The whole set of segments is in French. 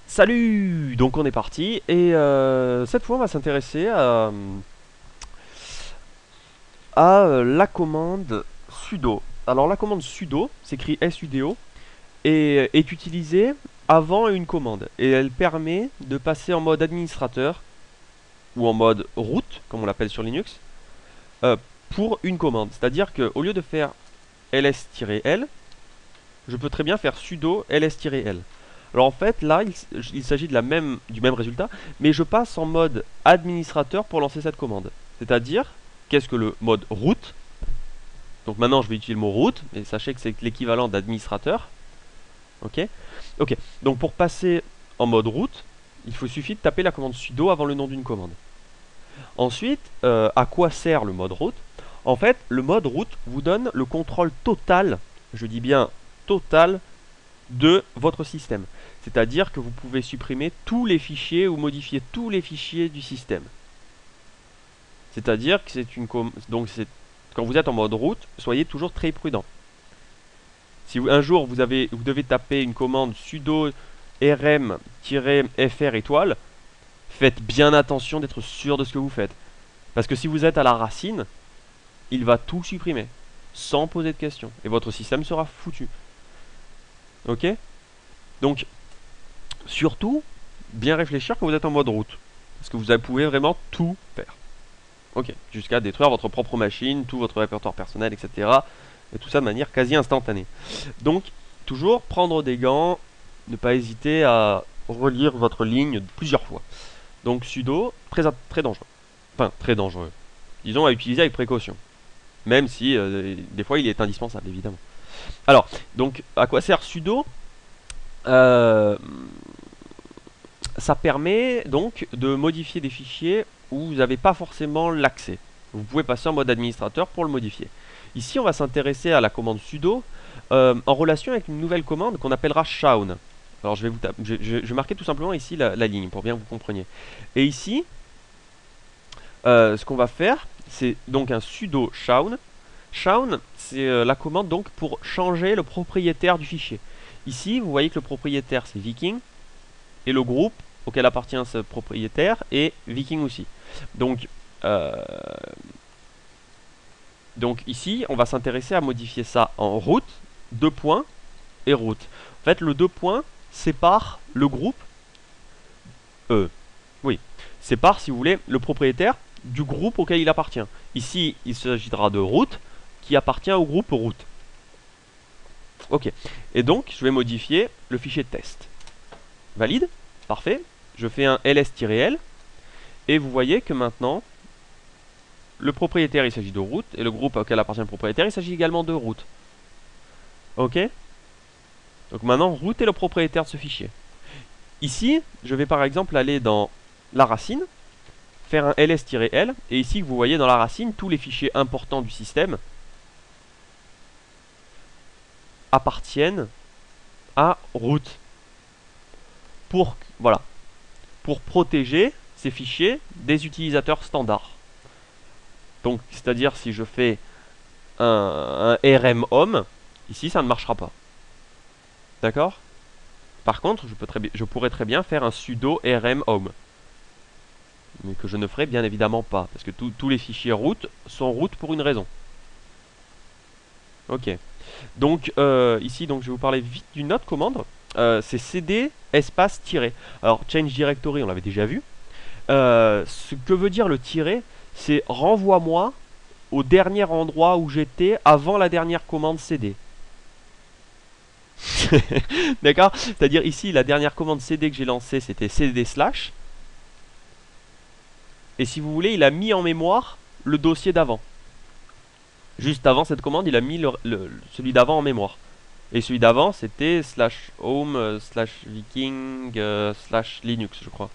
Salut! Donc on est parti et cette fois on va s'intéresser à la commande sudo. Alors la commande sudo, s'écrit sudo, et est utilisée avant une commande et elle permet de passer en mode administrateur ou en mode root, comme on l'appelle sur Linux, euh, pour une commande. C'est-à-dire qu'au lieu de faire ls-l, je peux très bien faire sudo ls-l. Alors en fait, là, il s'agit du même résultat, mais je passe en mode administrateur pour lancer cette commande. C'est-à-dire, qu'est-ce que le mode root? Donc maintenant, je vais utiliser le mot root, et sachez que c'est l'équivalent d'administrateur. Ok. Ok. Donc pour passer en mode root, suffit de taper la commande sudo avant le nom d'une commande. Ensuite, à quoi sert le mode root? En fait, le mode root vous donne le contrôle total, je dis bien total, de votre système. C'est-à-dire que vous pouvez supprimer tous les fichiers ou modifier tous les fichiers du système. C'est-à-dire que quand vous êtes en mode root, soyez toujours très prudent. Si un jour vous devez taper une commande sudo rm-fr étoile, faites bien attention d'être sûr de ce que vous faites. Parce que si vous êtes à la racine, il va tout supprimer, sans poser de questions. Et votre système sera foutu. Ok? Donc, surtout, bien réfléchir quand vous êtes en mode route. Parce que vous pouvez vraiment tout faire. Ok, jusqu'à détruire votre propre machine, tout votre répertoire personnel, etc. Et tout ça de manière quasi instantanée. Donc, toujours prendre des gants, ne pas hésiter à relire votre ligne plusieurs fois. Donc sudo, très dangereux. Enfin, très dangereux. Disons à utiliser avec précaution. Même si, des fois, il est indispensable, évidemment. Alors, donc, à quoi sert sudo ça permet donc de modifier des fichiers où vous n'avez pas forcément l'accès. Vous pouvez passer en mode administrateur pour le modifier. Ici, on va s'intéresser à la commande sudo en relation avec une nouvelle commande qu'on appellera shaun. Alors, je vais marquer tout simplement ici la ligne pour bien que vous compreniez. Et ici, ce qu'on va faire, c'est donc un sudo shaun. Shaun, c'est la commande donc pour changer le propriétaire du fichier. Ici, vous voyez que le propriétaire, c'est Viking, et le groupe auquel appartient ce propriétaire est Viking aussi. Donc, ici, on va s'intéresser à modifier ça en root, 2 points et root. En fait, le 2 points sépare le groupe, oui, sépare, si vous voulez, le propriétaire du groupe auquel il appartient. Ici, il s'agira de root qui appartient au groupe root. Ok, et donc, je vais modifier le fichier test. Valide, parfait. Je fais un ls-l et vous voyez que maintenant le propriétaire il s'agit de root et le groupe auquel appartient le propriétaire il s'agit également de root. Ok. Donc maintenant root est le propriétaire de ce fichier. Ici je vais par exemple aller dans la racine, faire un ls-l et ici vous voyez dans la racine tous les fichiers importants du système appartiennent à root. Voilà, pour protéger ces fichiers des utilisateurs standards. Donc, c'est-à-dire si je fais un rm home, ici ça ne marchera pas. D'accord? Par contre, je pourrais très bien faire un sudo rm home. Mais que je ne ferai bien évidemment pas, parce que tous les fichiers root sont root pour une raison. Ok. Donc, ici, donc, je vais vous parler vite d'une autre commande. C'est cd espace tiret. Alors, change directory, on l'avait déjà vu. Ce que veut dire le tiret, c'est renvoie-moi au dernier endroit où j'étais avant la dernière commande cd. D'accord? C'est-à-dire ici, la dernière commande cd que j'ai lancée, c'était cd/. Et si vous voulez, il a mis en mémoire le dossier d'avant. Juste avant cette commande, il a mis celui d'avant en mémoire. Et celui d'avant, c'était /home /viking /linux, je crois.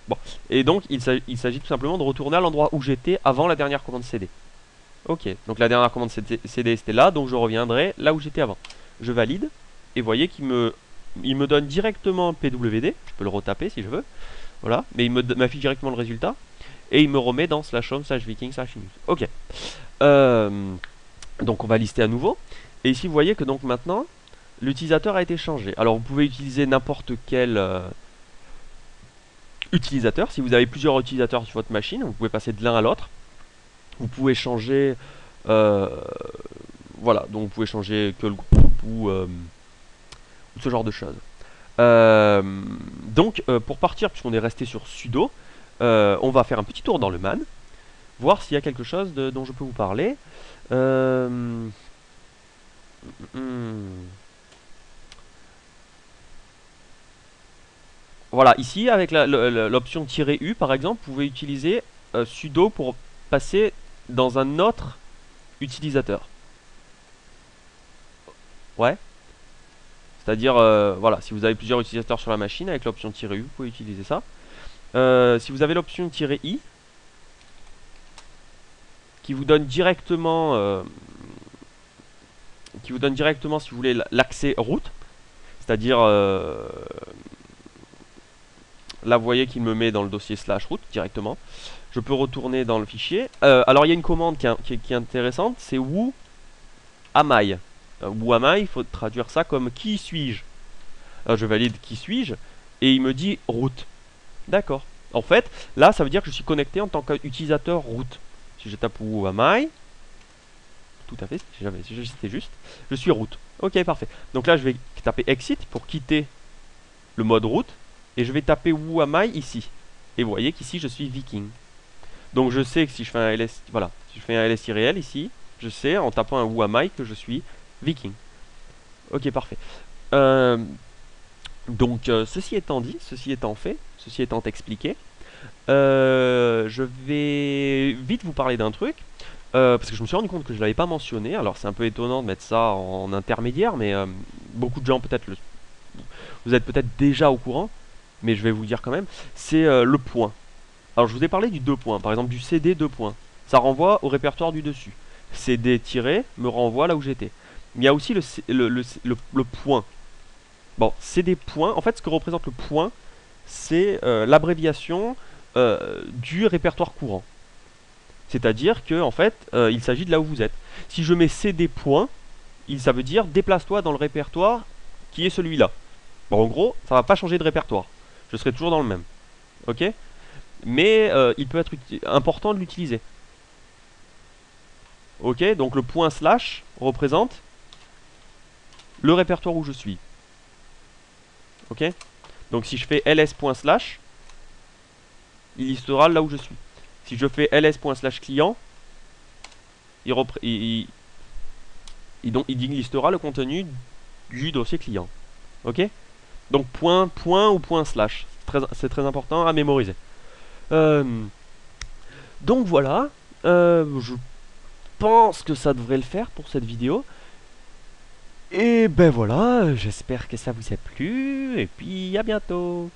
Bon, et donc il s'agit tout simplement de retourner à l'endroit où j'étais avant la dernière commande cd. Ok, donc la dernière commande cd c'était là, donc je reviendrai là où j'étais avant. Je valide, et vous voyez qu'il me donne directement pwd, je peux le retaper si je veux, voilà, mais il m'affiche directement le résultat, et il me remet dans /home /viking /linux. Ok, donc on va lister à nouveau, et ici vous voyez que donc maintenant, l'utilisateur a été changé. Alors vous pouvez utiliser n'importe quel utilisateurs. Si vous avez plusieurs utilisateurs sur votre machine, vous pouvez passer de l'un à l'autre. Vous pouvez changer, voilà, donc vous pouvez changer que le groupe ou ce genre de choses. Donc pour partir, puisqu'on est resté sur sudo, on va faire un petit tour dans le man, voir s'il y a quelque chose dont je peux vous parler. Voilà, ici avec l'option "-u" par exemple, vous pouvez utiliser sudo pour passer dans un autre utilisateur. Ouais. C'est-à-dire, voilà, si vous avez plusieurs utilisateurs sur la machine, avec l'option "-u", vous pouvez utiliser ça. Si vous avez l'option "-i", qui vous donne directement, si vous voulez, l'accès route, c'est-à-dire, là vous voyez qu'il me met dans le dossier /route directement. Je peux retourner dans le fichier. Alors il y a une commande qui est intéressante, c'est who am I. Who am I, il faut traduire ça comme qui suis-je. Alors je valide qui suis-je et il me dit route. D'accord. En fait, là ça veut dire que je suis connecté en tant qu'utilisateur route. Si je tape who am I, tout à fait, si c'était juste, je suis route. Ok, parfait. Donc là je vais taper exit pour quitter le mode route et je vais taper who am I ici. Et vous voyez qu'ici je suis viking. Donc je sais que si je fais un ls, voilà, si je fais un ls irréel ici, je sais en tapant un who am I que je suis viking. Ok, parfait. Donc ceci étant dit, ceci étant fait, ceci étant expliqué, je vais vite vous parler d'un truc, parce que je me suis rendu compte que je ne l'avais pas mentionné. Alors c'est un peu étonnant de mettre ça en intermédiaire, mais beaucoup de gens peut-être vous êtes peut-être déjà au courant, mais je vais vous dire quand même, c'est le point. Alors je vous ai parlé du 2 points, par exemple du CD 2 points. Ça renvoie au répertoire du dessus. CD tiré me renvoie là où j'étais. Il y a aussi le point. Bon, CD point, en fait ce que représente le point, c'est l'abréviation du répertoire courant. C'est-à-dire que en fait, il s'agit de là où vous êtes. Si je mets CD point, ça veut dire déplace-toi dans le répertoire qui est celui-là. Bon, en gros, ça va pas changer de répertoire. Je serai toujours dans le même. Ok ? Mais il peut être important de l'utiliser. Ok, donc le point slash représente le répertoire où je suis. Ok, donc si je fais ls.slash, il listera là où je suis. Si je fais ls.slash-client, il listera le contenu du dossier client. Ok, donc point ou point slash, c'est très important à mémoriser. Donc voilà, je pense que ça devrait le faire pour cette vidéo. Et ben voilà, j'espère que ça vous a plu, et puis à bientôt.